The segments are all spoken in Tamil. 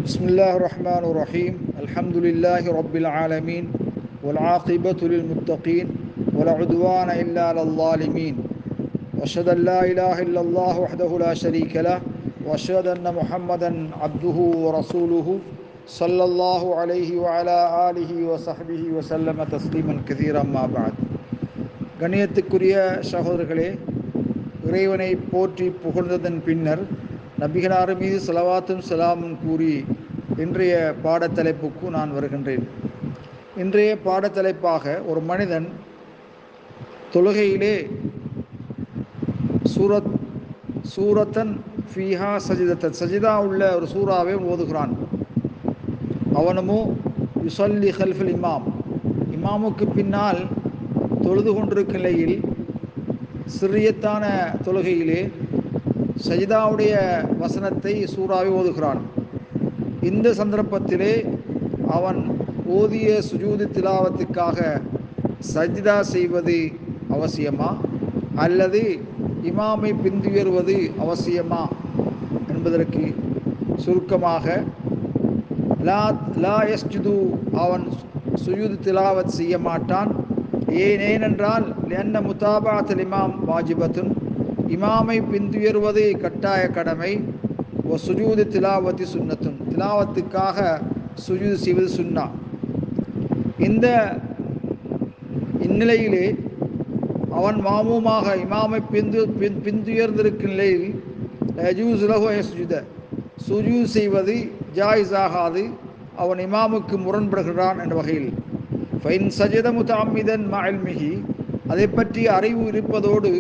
بسم الله الرحمن الرحيم الحمد لله رب العالمين والعاقبة للمتقين ولا عدوان إلا على الظالمين وأشهد أن لا إله إلا الله وحده لا شريك له وأشهد أن محمدا عبده ورسوله صلى الله عليه وعلى آله وصحبه وسلم تسليما كثيرا ما بعد கண்ணியத்துக்குரிய சகோதரர்களே, இறைவனை போற்றி புகழ்ந்ததன் பின்னர் நபிகளார் மீது ஸலவாத்தும் ஸலாமும் கூறி இன்றைய பாடத்தலைப்புக்கு நான் வருகின்றேன். இன்றைய பாடத்தலைப்பாக ஒரு மனிதன் தொழுகையிலே சூரத்தன் ஃபீஹா சஜிதத்தன் சஜிதா உள்ள ஒரு சூறாவை ஓதுகிறான். அவனுமோ யுஸல்லி ஹல்ஃபில் இமாமுக்கு பின்னால் தொழுது கொண்டிருக்கும் நிலையில் சிறியத்தான தொழுகையிலே சஜிதாவுடைய வசனத்தை சூறாவை ஓதுகிறான். இந்த சந்தர்ப்பத்திலே அவன் ஓதிய சுஜூது திலாவத்துக்காக சஜிதா செய்வது அவசியமா அல்லது இமாமை பின்துயர்வது அவசியமா என்பதற்கு சுருக்கமாக லா யஸ்ஜுது, அவன் சுஜூது திலாவத் செய்ய மாட்டான். ஏனென்றால் லிஅன்ன முதாபஅத்துல் இமாம் வாஜிபத்துன், இமாமை பின்துயர்வது கட்டாய கடமை. சுஜூது திலாவத்தி சுன்னத்துன், திலாவத்துக்காக சுஜூது செய்வது சுன்னா. இந்நிலையிலே அவன் மாமூமாக இமாமை பின்துயர்ந்திருக்கும் நிலையில் சுஜூது செய்வது ஜாயிஸ் ஆகாது, அவன் இமாமுக்கு முரண்படுகிறான் என்ற வகையில். ஃபைன் சஜத முதஅம்மிதன் மஅல்மிஹி, அதை பற்றி அறிவு இருப்பதோடு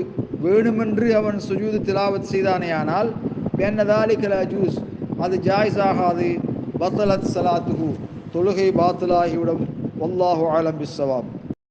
வேணுமென்று அவன் சுஜூது திலாவத் செய்தானேயானால் பின்னதாலிக லா யஜூஸ், அது ஜாயிஸ் ஆகாது. பத்தலத் ஸலாத்துஹு, தொழுகை பாத்திலாகிவிடும். வல்லாஹு அலம் பிஸ்ஸவாப்.